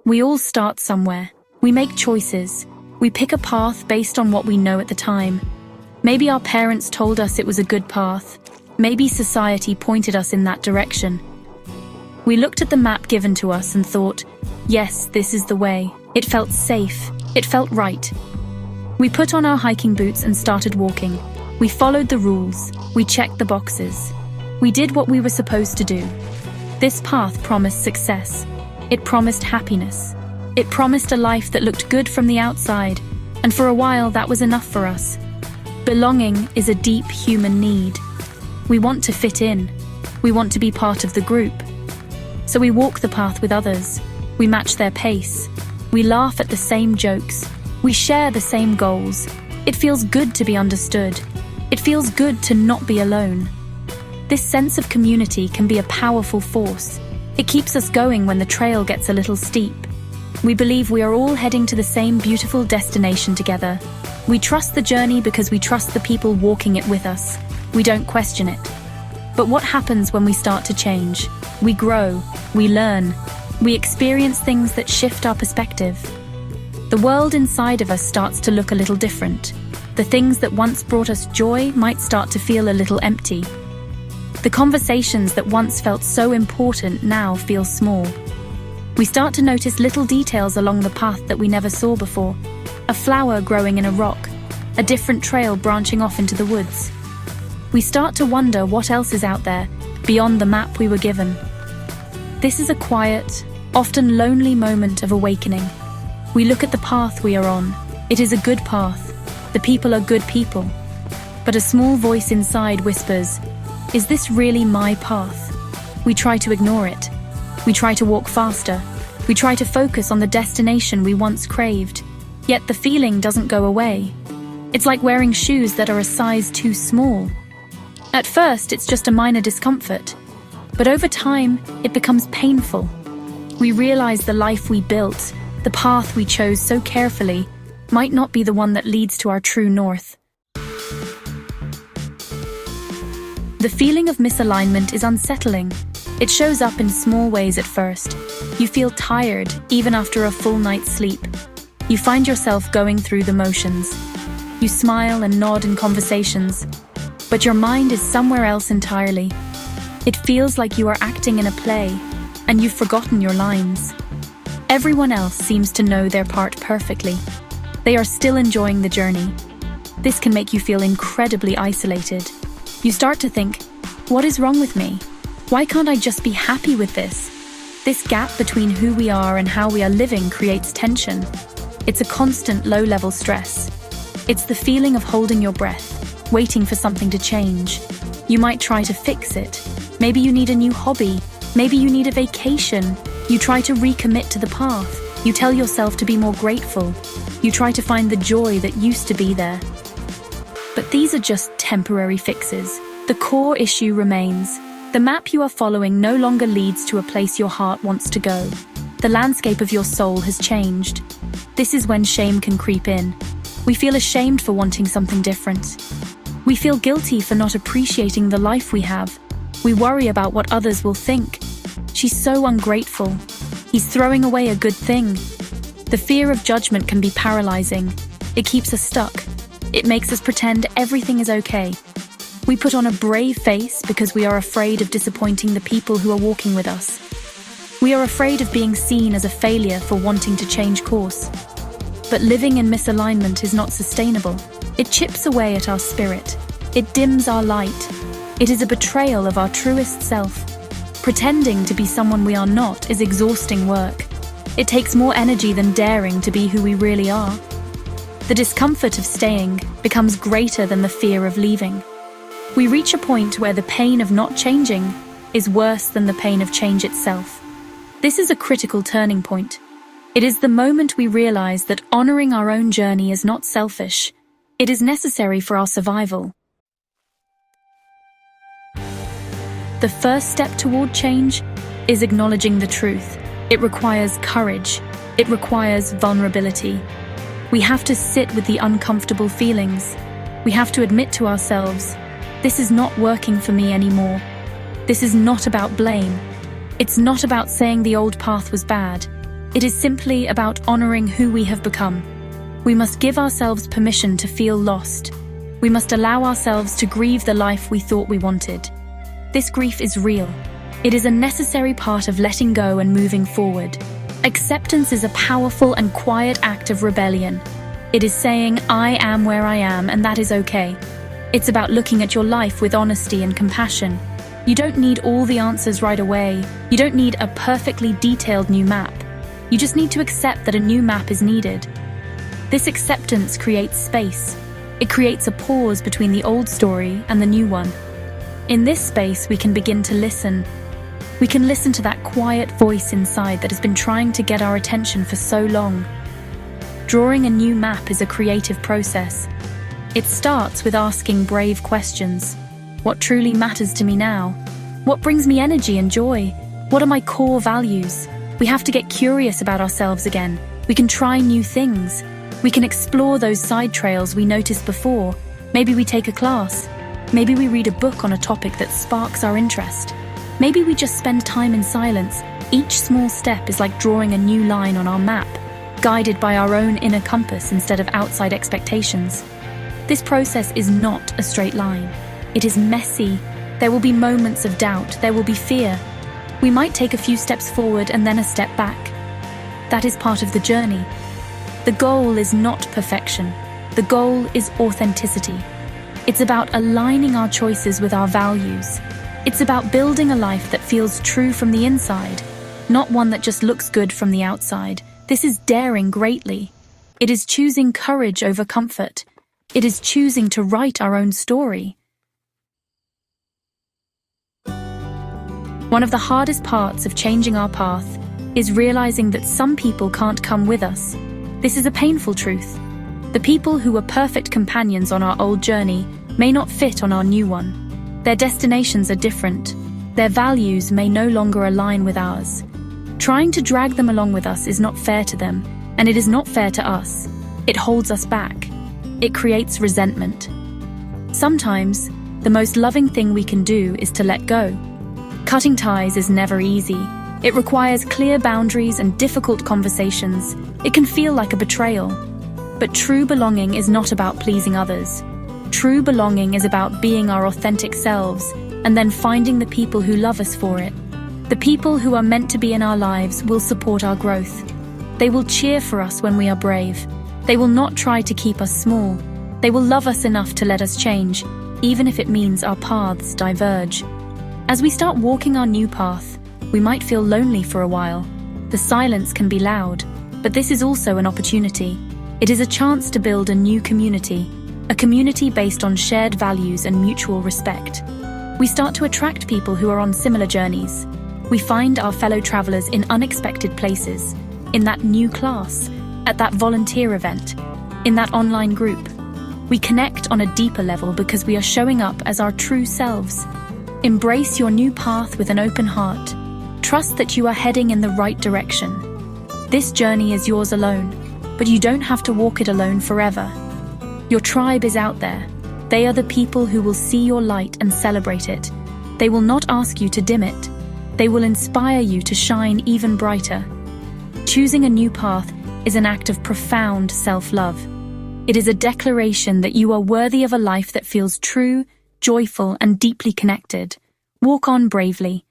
We all start somewhere. We make choices. We pick a path based on what we know at the time. Maybe our parents told us it was a good path. Maybe society pointed us in that direction. We looked at the map given to us and thought, yes, this is the way. It felt safe. It felt right. We put on our hiking boots and started walking. We followed the rules. We checked the boxes. We did what we were supposed to do. This path promised success. It promised happiness. It promised a life that looked good from the outside, and for a while that was enough for us. Belonging is a deep human need. We want to fit in. We want to be part of the group. So we walk the path with others. We match their pace. We laugh at the same jokes. We share the same goals. It feels good to be understood. It feels good to not be alone. This sense of community can be a powerful force. It keeps us going when the trail gets a little steep. We believe we are all heading to the same beautiful destination together. We trust the journey because we trust the people walking it with us. We don't question it. But what happens when we start to change? We grow, we learn, we experience things that shift our perspective. The world inside of us starts to look a little different. The things that once brought us joy might start to feel a little empty. The conversations that once felt so important now feel small. We start to notice little details along the path that we never saw before. A flower growing in a rock, a different trail branching off into the woods. We start to wonder what else is out there, beyond the map we were given. This is a quiet, often lonely moment of awakening. We look at the path we are on. It is a good path. The people are good people. But a small voice inside whispers, "Is this really my path?" We try to ignore it. We try to walk faster. We try to focus on the destination we once craved. Yet the feeling doesn't go away. It's like wearing shoes that are a size too small. At first, it's just a minor discomfort. But over time, it becomes painful. We realize the life we built, the path we chose so carefully, might not be the one that leads to our true north. The feeling of misalignment is unsettling. It shows up in small ways at first. You feel tired, even after a full night's sleep. You find yourself going through the motions. You smile and nod in conversations, but your mind is somewhere else entirely. It feels like you are acting in a play, and you've forgotten your lines. Everyone else seems to know their part perfectly. They are still enjoying the journey. This can make you feel incredibly isolated. You start to think, what is wrong with me? Why can't I just be happy with this? This gap between who we are and how we are living creates tension. It's a constant low-level stress. It's the feeling of holding your breath, waiting for something to change. You might try to fix it. Maybe you need a new hobby. Maybe you need a vacation. You try to recommit to the path. You tell yourself to be more grateful. You try to find the joy that used to be there. But these are just temporary fixes. The core issue remains. The map you are following no longer leads to a place your heart wants to go. The landscape of your soul has changed. This is when shame can creep in. We feel ashamed for wanting something different. We feel guilty for not appreciating the life we have. We worry about what others will think. She's so ungrateful. He's throwing away a good thing. The fear of judgment can be paralyzing. It keeps us stuck. It makes us pretend everything is okay. We put on a brave face because we are afraid of disappointing the people who are walking with us. We are afraid of being seen as a failure for wanting to change course. But living in misalignment is not sustainable. It chips away at our spirit. It dims our light. It is a betrayal of our truest self. Pretending to be someone we are not is exhausting work. It takes more energy than daring to be who we really are. The discomfort of staying becomes greater than the fear of leaving. We reach a point where the pain of not changing is worse than the pain of change itself. This is a critical turning point. It is the moment we realize that honoring our own journey is not selfish. It is necessary for our survival. The first step toward change is acknowledging the truth. It requires courage. It requires vulnerability. We have to sit with the uncomfortable feelings. We have to admit to ourselves, this is not working for me anymore. This is not about blame. It's not about saying the old path was bad. It is simply about honoring who we have become. We must give ourselves permission to feel lost. We must allow ourselves to grieve the life we thought we wanted. This grief is real. It is a necessary part of letting go and moving forward. Acceptance is a powerful and quiet act of rebellion. It is saying, I am where I am, and that is okay. It's about looking at your life with honesty and compassion. You don't need all the answers right away. You don't need a perfectly detailed new map. You just need to accept that a new map is needed. This acceptance creates space. It creates a pause between the old story and the new one. In this space, we can begin to listen. We can listen to that quiet voice inside that has been trying to get our attention for so long. Drawing a new map is a creative process. It starts with asking brave questions. What truly matters to me now? What brings me energy and joy? What are my core values? We have to get curious about ourselves again. We can try new things. We can explore those side trails we noticed before. Maybe we take a class. Maybe we read a book on a topic that sparks our interest. Maybe we just spend time in silence. Each small step is like drawing a new line on our map, guided by our own inner compass instead of outside expectations. This process is not a straight line. It is messy. There will be moments of doubt. There will be fear. We might take a few steps forward and then a step back. That is part of the journey. The goal is not perfection. The goal is authenticity. It's about aligning our choices with our values. It's about building a life that feels true from the inside, not one that just looks good from the outside. This is daring greatly. It is choosing courage over comfort. It is choosing to write our own story. One of the hardest parts of changing our path is realizing that some people can't come with us. This is a painful truth. The people who were perfect companions on our old journey may not fit on our new one. Their destinations are different. Their values may no longer align with ours. Trying to drag them along with us is not fair to them, and it is not fair to us. It holds us back. It creates resentment. Sometimes, the most loving thing we can do is to let go. Cutting ties is never easy. It requires clear boundaries and difficult conversations. It can feel like a betrayal. But true belonging is not about pleasing others. True belonging is about being our authentic selves and then finding the people who love us for it. The people who are meant to be in our lives will support our growth. They will cheer for us when we are brave. They will not try to keep us small. They will love us enough to let us change, even if it means our paths diverge. As we start walking our new path, we might feel lonely for a while. The silence can be loud, but this is also an opportunity. It is a chance to build a new community, a community based on shared values and mutual respect. We start to attract people who are on similar journeys. We find our fellow travelers in unexpected places, in that new class, at that volunteer event, in that online group. We connect on a deeper level because we are showing up as our true selves. Embrace your new path with an open heart. Trust that you are heading in the right direction. This journey is yours alone, but you don't have to walk it alone forever. Your tribe is out there. They are the people who will see your light and celebrate it. They will not ask you to dim it. They will inspire you to shine even brighter. Choosing a new path is an act of profound self-love. It is a declaration that you are worthy of a life that feels true, joyful, and deeply connected. Walk on bravely.